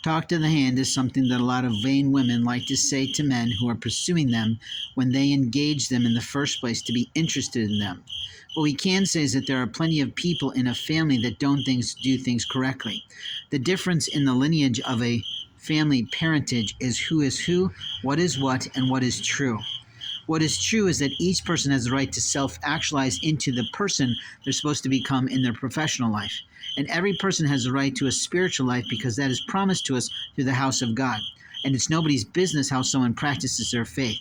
Talk to the hand is something that a lot of vain women like to say to men who are pursuing them when they engage them in the first place to be interested in them. What we can say is that there are plenty of people in a family that don't do things correctly. The difference in the lineage of a family parentage is who, what is what, and what is true. What is true is that each person has the right to self-actualize into the person they're supposed to become in their professional life. And every person has the right to a spiritual life because that is promised to us through the house of God. And it's nobody's business how someone practices their faith.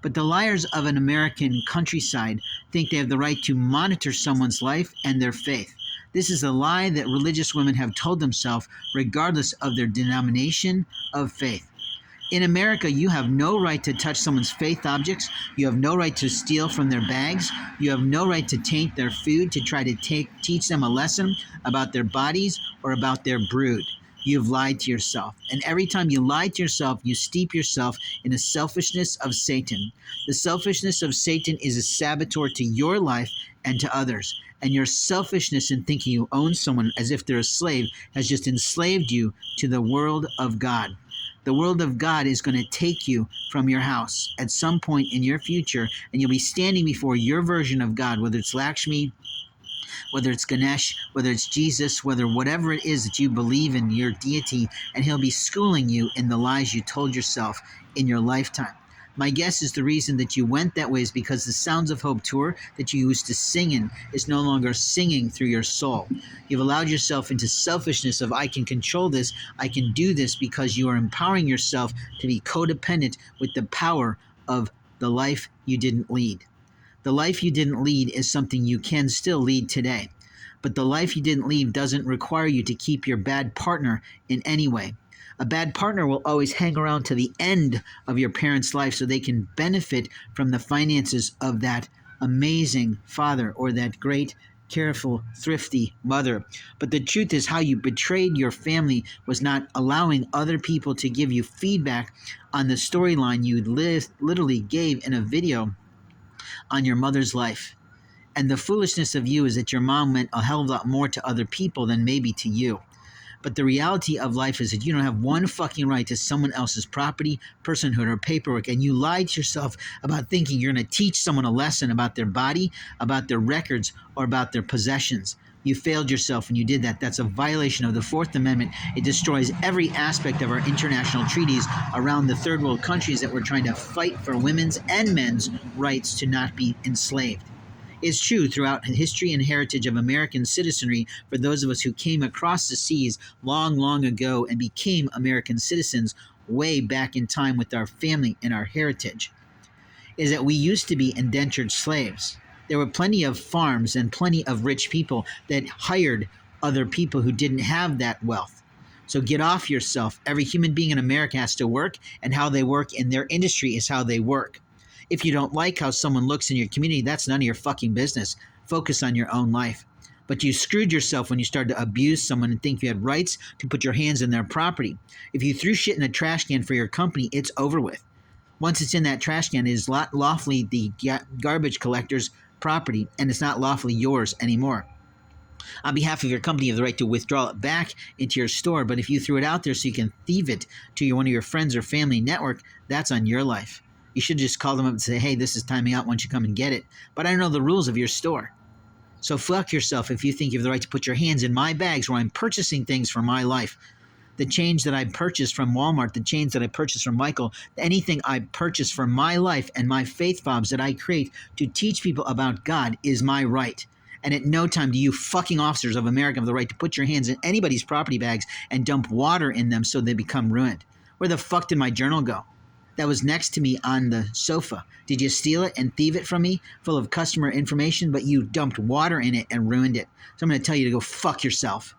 But the liars of an American countryside think they have the right to monitor someone's life and their faith. This is a lie that religious women have told themselves regardless of their denomination of faith. In America, you have no right to touch someone's faith objects. You have no right to steal from their bags. You have no right to taint their food to try to teach them a lesson about their bodies or about their brood. You've lied to yourself. And every time you lie to yourself, you steep yourself in the selfishness of Satan. The selfishness of Satan is a saboteur to your life and to others. And your selfishness in thinking you own someone as if they're a slave has just enslaved you to the world of God. The world of God is going to take you from your house at some point in your future, and you'll be standing before your version of God, whether it's Lakshmi, whether it's Ganesh, whether it's Jesus, whatever it is that you believe in, your deity, and he'll be schooling you in the lies you told yourself in your lifetime. My guess is the reason that you went that way is because the Sounds of Hope tour that you used to sing in is no longer singing through your soul. You've allowed yourself into selfishness of I can control this, I can do this, because you are empowering yourself to be codependent with the power of the life you didn't lead. The life you didn't lead is something you can still lead today. But the life you didn't lead doesn't require you to keep your bad partner in any way. A bad partner will always hang around to the end of your parents' life so they can benefit from the finances of that amazing father or that great, careful, thrifty mother. But the truth is how you betrayed your family was not allowing other people to give you feedback on the storyline you literally gave in a video on your mother's life. And the foolishness of you is that your mom meant a hell of a lot more to other people than maybe to you. But the reality of life is that you don't have one fucking right to someone else's property, personhood, or paperwork. And you lied to yourself about thinking you're going to teach someone a lesson about their body, about their records, or about their possessions. You failed yourself when you did that. That's a violation of the Fourth Amendment. It destroys every aspect of our international treaties around the third world countries that we're trying to fight for women's and men's rights to not be enslaved. It's true throughout the history and heritage of American citizenry for those of us who came across the seas long, long ago and became American citizens way back in time with our family and our heritage, is that we used to be indentured slaves. There were plenty of farms and plenty of rich people that hired other people who didn't have that wealth. So get off yourself. Every human being in America has to work, and how they work in their industry is how they work. If you don't like how someone looks in your community, that's none of your fucking business. Focus on your own life. But you screwed yourself when you started to abuse someone and think you had rights to put your hands in their property. If you threw shit in a trash can for your company, it's over with. Once it's in that trash can, it is lawfully the garbage collector's property, and it's not lawfully yours anymore. On behalf of your company, you have the right to withdraw it back into your store, but if you threw it out there so you can thieve it to one of your friends or family network, that's on your life. You should just call them up and say, hey, this is timing out, why don't you come and get it? But I don't know the rules of your store. So fuck yourself if you think you have the right to put your hands in my bags where I'm purchasing things for my life. The change that I purchased from Walmart, the change that I purchased from Michael, anything I purchase for my life and my faith fobs that I create to teach people about God is my right. And at no time do you fucking officers of America have the right to put your hands in anybody's property bags and dump water in them so they become ruined. Where the fuck did my journal go? That was next to me on the sofa. Did you steal it and thieve it from me, full of customer information, but you dumped water in it and ruined it? So I'm going to tell you to go fuck yourself.